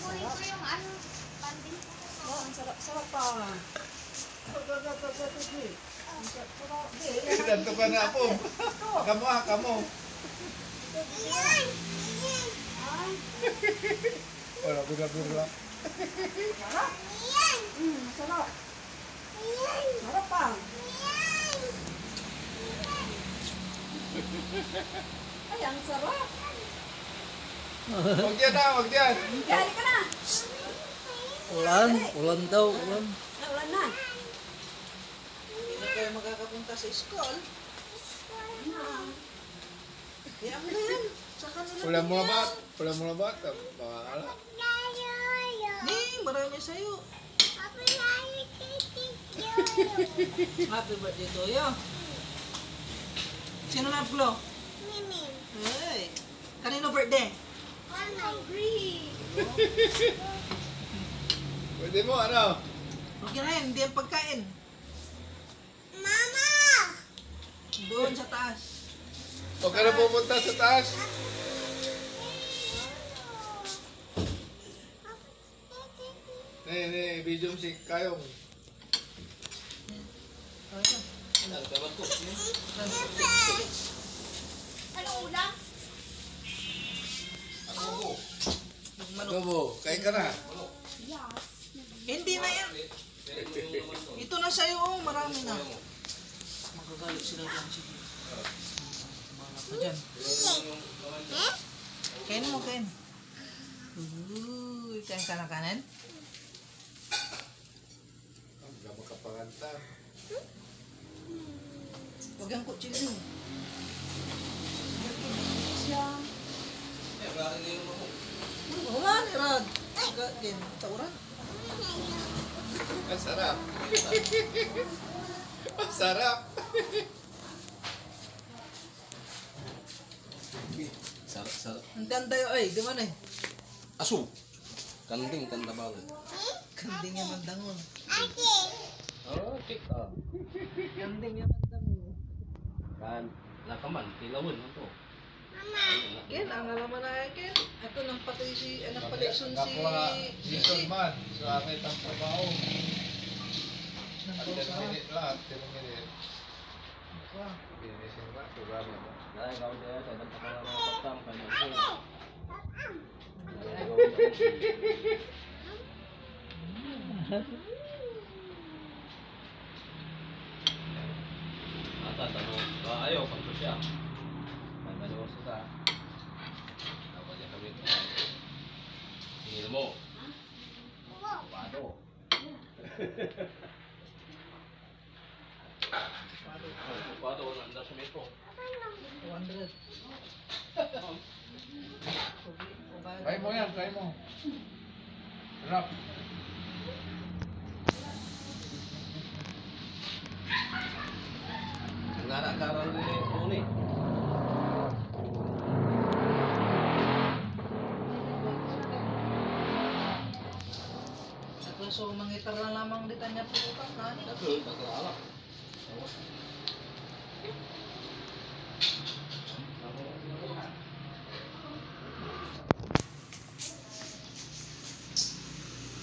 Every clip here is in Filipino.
kunin ko yung ano, panding ko. Oh, ang sarap-sarap pa. Danto ka na po. Kamo. Wala, bira-bira. Sarap. Sarap. Sarap pa. Ay, ang sarap. Huwag yan na, huwag yan. Yari ka na. Ulan daw, ulan. Ulan na. Hindi na kayo makakapunta sa school. Kaya mo na yan. Saka na lang Wala mo yan. ba? Wala mo na ba? Bahala. Ning, marami sa'yo. Happy birthday to you. Sino na blow? Hey. Kanino birthday? Pwede mo, ano? Huwag yan na yan, hindi yan pagkain. Doon sa taas. Huwag ka na pupunta sa taas. Video si Kayong. Anong ulam? Adobo, kain ka na. Hindi na yan. Ito na sa'yo, oh, marami na. Magagalit sila dyan. Sige. Mga pa dyan. Kain mo, kain. Kain ka ng kanin? Ang gama kapanganta. Huwag ang kutsilyo. Oo nga, ni Rod. Kain, tauran. Ang sarap. Ang sarap. Sarap. Ang tandayo, ay, di man eh. Asu. Kanding tanda banget. Kanding yang mandangon. Oh, kita. Kanding yang mandangon. Kan nakaman kilawon to. Ken, ang alaman na Ken. Ito nang patay si, anak palisyon si... Kapwa, Jason man. Sa akin ang trabaho. At 10 minutes lang, 10 minutes. Finisin na, programa mo. Dahil kau dia saya dan takkan orang petang kan. Ata tanong, ayaw pang siya. Ano sa apa dia kami tu. Ini mo. Pado. Pado nanda sa metro. 200. Try mo yan, try mo. Sarap. Ngarang-ngarang ni. So, mangitar na lamang dito niya puputan na. Betul, tak salah.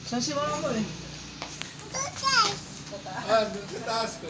Saan si mama mo eh? Ah, doon sa taas ko.